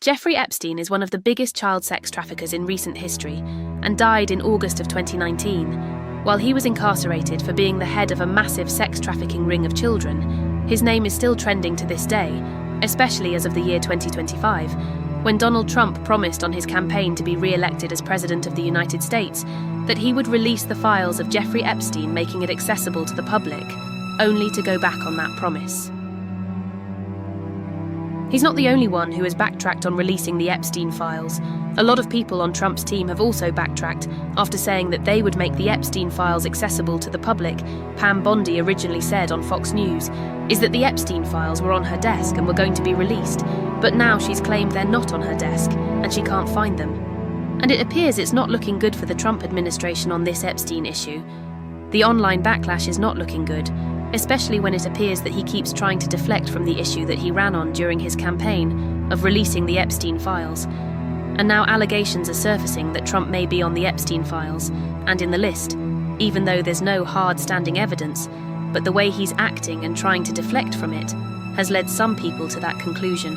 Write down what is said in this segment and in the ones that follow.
Jeffrey Epstein is one of the biggest child sex traffickers in recent history and died in August of 2019. While he was incarcerated for being the head of a massive sex trafficking ring of children, his name is still trending to this day, especially as of the year 2025, when Donald Trump promised on his campaign to be re-elected as President of the United States that he would release the files of Jeffrey Epstein, making it accessible to the public, only to go back on that promise. He's not the only one who has backtracked on releasing the Epstein files. A lot of people on Trump's team have also backtracked after saying that they would make the Epstein files accessible to the public. Pam Bondi originally said on Fox News is that the Epstein files were on her desk and were going to be released, but now she's claimed they're not on her desk and she can't find them. And it appears it's not looking good for the Trump administration on this Epstein issue. The online backlash is not looking good, especially when it appears that he keeps trying to deflect from the issue that he ran on during his campaign of releasing the Epstein files. And now allegations are surfacing that Trump may be on the Epstein files and in the list, even though there's no hard standing evidence, but the way he's acting and trying to deflect from it has led some people to that conclusion.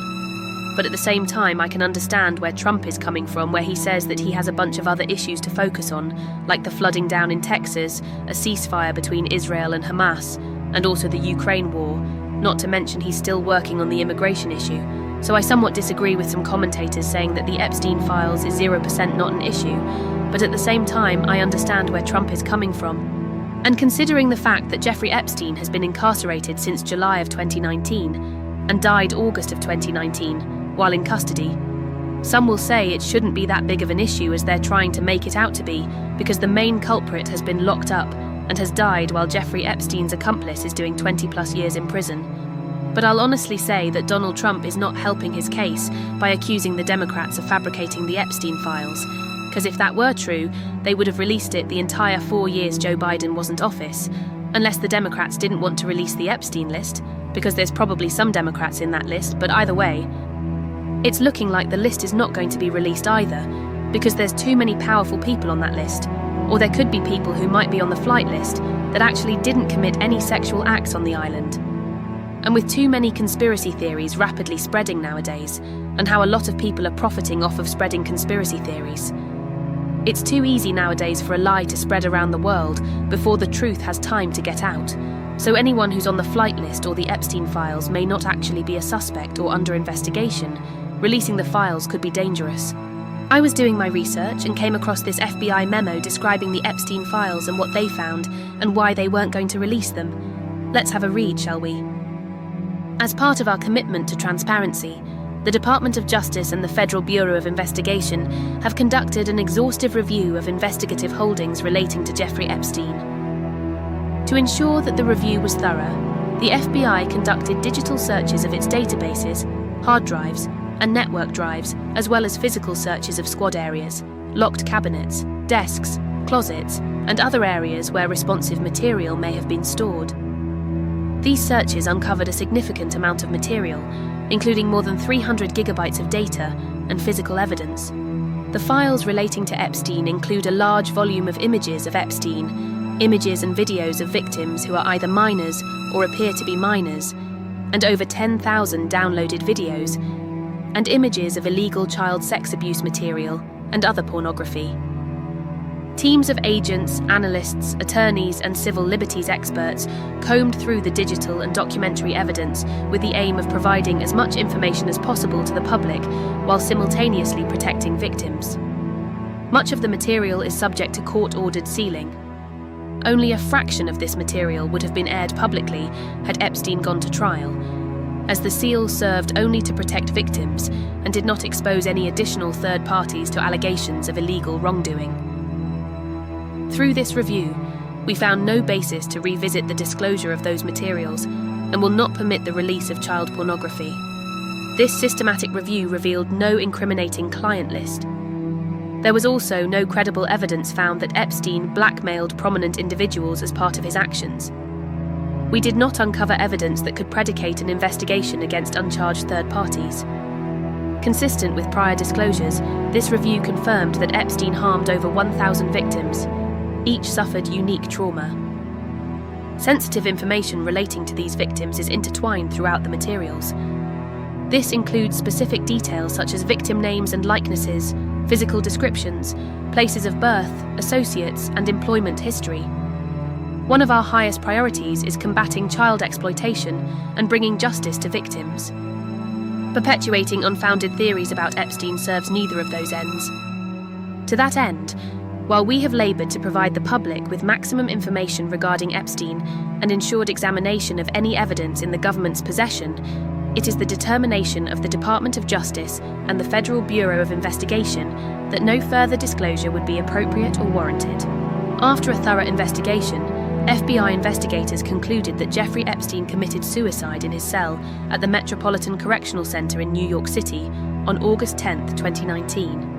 But at the same time, I can understand where Trump is coming from, where he says that he has a bunch of other issues to focus on, like the flooding down in Texas, a ceasefire between Israel and Hamas, and also the Ukraine war, not to mention he's still working on the immigration issue. So I somewhat disagree with some commentators saying that the Epstein files is 0% not an issue, but at the same time I understand where Trump is coming from. And considering the fact that Jeffrey Epstein has been incarcerated since July of 2019 and died August of 2019 while in custody, some will say it shouldn't be that big of an issue as they're trying to make it out to be, because the main culprit has been locked up and has died while Jeffrey Epstein's accomplice is doing 20+ years in prison. But I'll honestly say that Donald Trump is not helping his case by accusing the Democrats of fabricating the Epstein files, because if that were true, they would have released it the entire 4 years Joe Biden wasn't office, unless the Democrats didn't want to release the Epstein list, because there's probably some Democrats in that list, but either way, it's looking like the list is not going to be released either, because there's too many powerful people on that list. Or there could be people who might be on the flight list that actually didn't commit any sexual acts on the island. And with too many conspiracy theories rapidly spreading nowadays, and how a lot of people are profiting off of spreading conspiracy theories, it's too easy nowadays for a lie to spread around the world before the truth has time to get out. So anyone who's on the flight list or the Epstein files may not actually be a suspect or under investigation. Releasing the files could be dangerous. I was doing my research and came across this FBI memo describing the Epstein files and what they found and why they weren't going to release them. Let's have a read, shall we? As part of our commitment to transparency, the Department of Justice and the Federal Bureau of Investigation have conducted an exhaustive review of investigative holdings relating to Jeffrey Epstein. To ensure that the review was thorough, the FBI conducted digital searches of its databases, hard drives, and network drives, as well as physical searches of squad areas, locked cabinets, desks, closets, and other areas where responsive material may have been stored. These searches uncovered a significant amount of material, including more than 300 gigabytes of data and physical evidence. The files relating to Epstein include a large volume of images of Epstein, images and videos of victims who are either minors or appear to be minors, and over 10,000 downloaded videos, and images of illegal child sex abuse material and other pornography. Teams of agents, analysts, attorneys, and civil liberties experts combed through the digital and documentary evidence with the aim of providing as much information as possible to the public while simultaneously protecting victims. Much of the material is subject to court-ordered sealing. Only a fraction of this material would have been aired publicly had Epstein gone to trial, as the seal served only to protect victims and did not expose any additional third parties to allegations of illegal wrongdoing. Through this review, we found no basis to revisit the disclosure of those materials and will not permit the release of child pornography. This systematic review revealed no incriminating client list. There was also no credible evidence found that Epstein blackmailed prominent individuals as part of his actions. We did not uncover evidence that could predicate an investigation against uncharged third parties. Consistent with prior disclosures, this review confirmed that Epstein harmed over 1,000 victims. Each suffered unique trauma. Sensitive information relating to these victims is intertwined throughout the materials. This includes specific details such as victim names and likenesses, physical descriptions, places of birth, associates, and employment history. One of our highest priorities is combating child exploitation and bringing justice to victims. Perpetuating unfounded theories about Epstein serves neither of those ends. To that end, while we have laboured to provide the public with maximum information regarding Epstein and ensured examination of any evidence in the government's possession, it is the determination of the Department of Justice and the Federal Bureau of Investigation that no further disclosure would be appropriate or warranted. After a thorough investigation, FBI investigators concluded that Jeffrey Epstein committed suicide in his cell at the Metropolitan Correctional Center in New York City on August 10, 2019.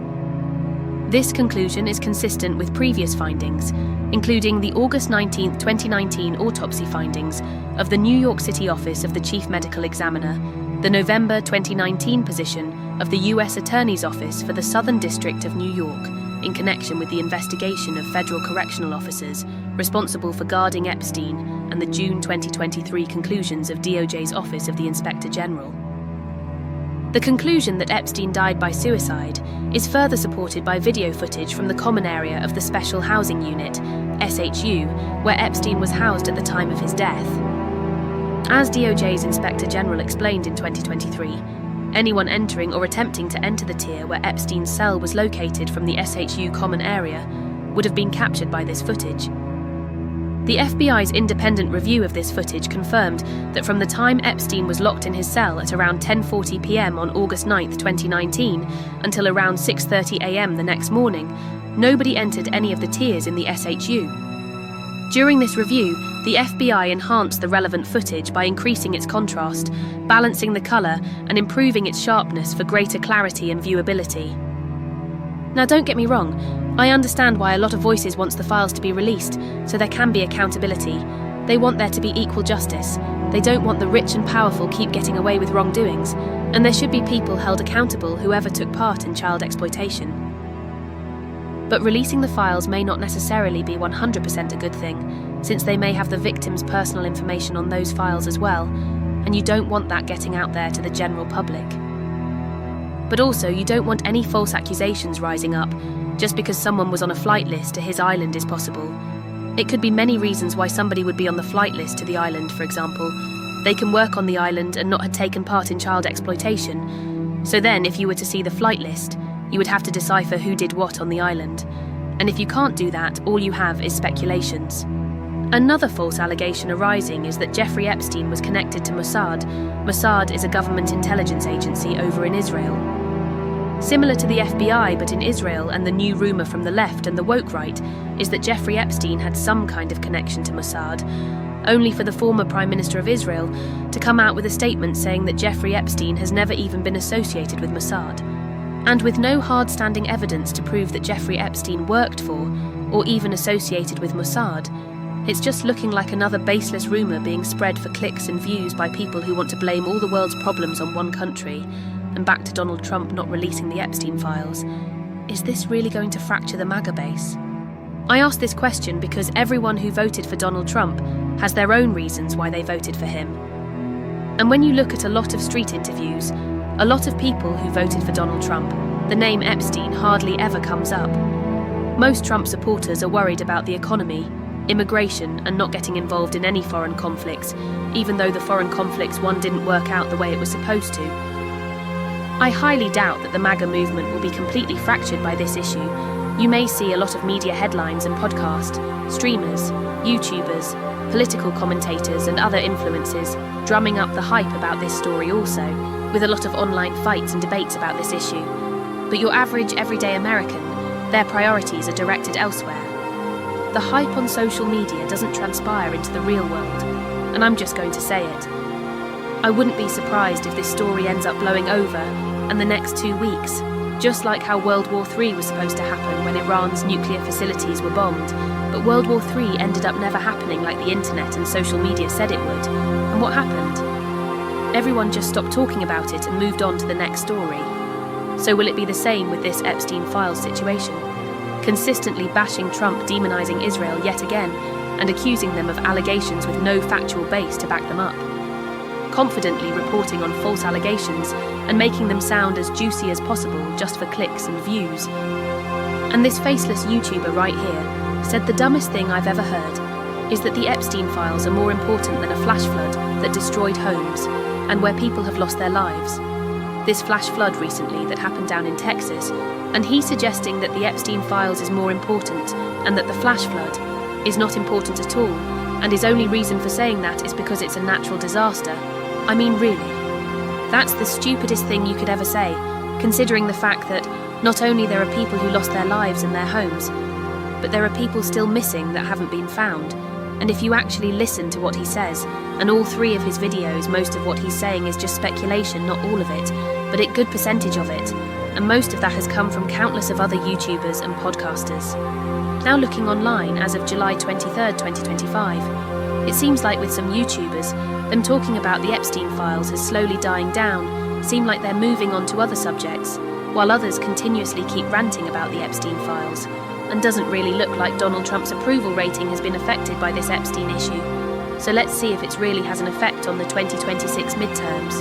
This conclusion is consistent with previous findings, including the August 19, 2019 autopsy findings of the New York City Office of the Chief Medical Examiner, the November 2019 position of the U.S. Attorney's Office for the Southern District of New York, in connection with the investigation of federal correctional officers responsible for guarding Epstein, and the June 2023 conclusions of DOJ's Office of the Inspector General. The conclusion that Epstein died by suicide is further supported by video footage from the common area of the Special Housing Unit, SHU, where Epstein was housed at the time of his death. As DOJ's Inspector General explained in 2023, anyone entering or attempting to enter the tier where Epstein's cell was located from the SHU common area would have been captured by this footage. The FBI's independent review of this footage confirmed that from the time Epstein was locked in his cell at around 10:40 p.m. on August 9, 2019, until around 6:30 a.m. the next morning, nobody entered any of the tiers in the SHU. During this review, the FBI enhanced the relevant footage by increasing its contrast, balancing the colour, and improving its sharpness for greater clarity and viewability. Now, don't get me wrong, I understand why a lot of voices wants the files to be released, so there can be accountability. They want there to be equal justice. They don't want the rich and powerful keep getting away with wrongdoings, and there should be people held accountable whoever took part in child exploitation. But releasing the files may not necessarily be 100% a good thing, since they may have the victim's personal information on those files as well, and you don't want that getting out there to the general public. But also, you don't want any false accusations rising up just because someone was on a flight list to his island is possible. It could be many reasons why somebody would be on the flight list to the island, for example. They can work on the island and not have taken part in child exploitation. So then, if you were to see the flight list, you would have to decipher who did what on the island. And if you can't do that, all you have is speculations. Another false allegation arising is that Jeffrey Epstein was connected to Mossad. Mossad is a government intelligence agency over in Israel. Similar to the FBI but in Israel, and the new rumour from the left and the woke right is that Jeffrey Epstein had some kind of connection to Mossad, only for the former Prime Minister of Israel to come out with a statement saying that Jeffrey Epstein has never even been associated with Mossad. And with no hard-standing evidence to prove that Jeffrey Epstein worked for, or even associated with Mossad, it's just looking like another baseless rumour being spread for clicks and views by people who want to blame all the world's problems on one country. And back to Donald Trump not releasing the Epstein files. Is this really going to fracture the MAGA base? I ask this question because everyone who voted for Donald Trump has their own reasons why they voted for him. And when you look at a lot of street interviews, a lot of people who voted for Donald Trump, the name Epstein hardly ever comes up. Most Trump supporters are worried about the economy, immigration, and not getting involved in any foreign conflicts, even though the foreign conflicts one didn't work out the way it was supposed to. I highly doubt that the MAGA movement will be completely fractured by this issue. You may see a lot of media headlines and podcasts, streamers, YouTubers, political commentators and other influencers drumming up the hype about this story also, with a lot of online fights and debates about this issue. But your average, everyday American, their priorities are directed elsewhere. The hype on social media doesn't transpire into the real world, and I'm just going to say it. I wouldn't be surprised if this story ends up blowing over in the next 2 weeks, just like how World War III was supposed to happen when Iran's nuclear facilities were bombed, but World War III ended up never happening like the internet and social media said it would. And what happened? Everyone just stopped talking about it and moved on to the next story. So will it be the same with this Epstein Files situation? Consistently bashing Trump, demonising Israel yet again, and accusing them of allegations with no factual base to back them up. confidently reporting on false allegations and making them sound as juicy as possible just for clicks and views. And this faceless YouTuber right here said the dumbest thing I've ever heard is that the Epstein Files are more important than a flash flood that destroyed homes and where people have lost their lives. This flash flood recently that happened down in Texas, and he's suggesting that the Epstein Files is more important and that the flash flood is not important at all, and his only reason for saying that is because it's a natural disaster. I mean, really? That's the stupidest thing you could ever say, considering the fact that not only there are people who lost their lives and their homes, but there are people still missing that haven't been found. And if you actually listen to what he says, and all 3 of his videos, most of what he's saying is just speculation, not all of it, but a good percentage of it, and most of that has come from countless of other YouTubers and podcasters. Now looking online as of July 23rd, 2025, it seems like with some YouTubers, them talking about the Epstein Files is slowly dying down, seem like they're moving on to other subjects, while others continuously keep ranting about the Epstein Files, and doesn't really look like Donald Trump's approval rating has been affected by this Epstein issue. So let's see if it really has an effect on the 2026 midterms.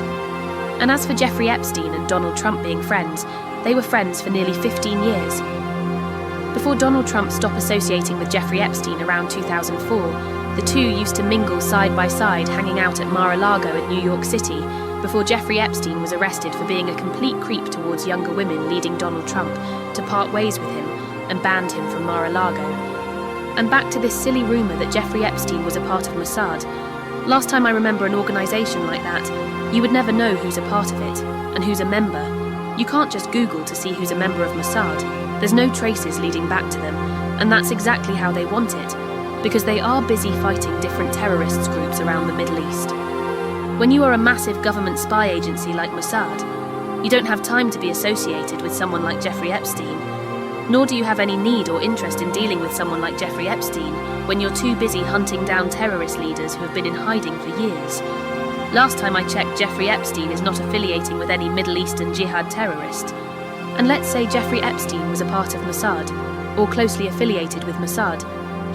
And as for Jeffrey Epstein and Donald Trump being friends, they were friends for nearly 15 years. Before Donald Trump stopped associating with Jeffrey Epstein around 2004, the two used to mingle side by side, hanging out at Mar-a-Lago in New York City, before Jeffrey Epstein was arrested for being a complete creep towards younger women, leading Donald Trump to part ways with him and banned him from Mar-a-Lago. And back to this silly rumour that Jeffrey Epstein was a part of Mossad. Last time I remember an organisation like that, you would never know who's a part of it and who's a member. You can't just Google to see who's a member of Mossad. There's no traces leading back to them, and that's exactly how they want it, because they are busy fighting different terrorist groups around the Middle East. When you are a massive government spy agency like Mossad, you don't have time to be associated with someone like Jeffrey Epstein, nor do you have any need or interest in dealing with someone like Jeffrey Epstein when you're too busy hunting down terrorist leaders who have been in hiding for years. Last time I checked, Jeffrey Epstein is not affiliating with any Middle Eastern jihad terrorist. And let's say Jeffrey Epstein was a part of Mossad, or closely affiliated with Mossad,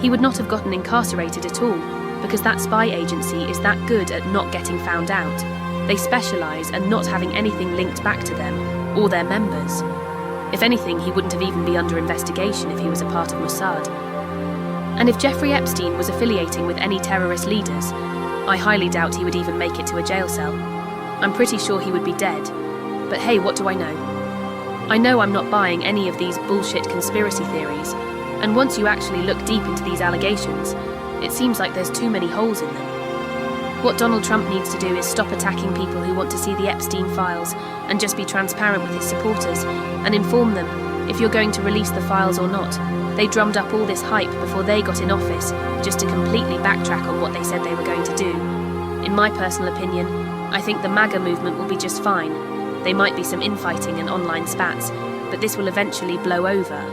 he would not have gotten incarcerated at all, because that spy agency is that good at not getting found out. They specialise at not having anything linked back to them, or their members. If anything, he wouldn't have even been under investigation if he was a part of Mossad. And if Jeffrey Epstein was affiliating with any terrorist leaders, I highly doubt he would even make it to a jail cell. I'm pretty sure he would be dead. But hey, what do I know? I know I'm not buying any of these bullshit conspiracy theories, and once you actually look deep into these allegations, it seems like there's too many holes in them. What Donald Trump needs to do is stop attacking people who want to see the Epstein Files and just be transparent with his supporters and inform them if you're going to release the files or not. They drummed up all this hype before they got in office just to completely backtrack on what they said they were going to do. In my personal opinion, I think the MAGA movement will be just fine. There might be some infighting and online spats, but this will eventually blow over.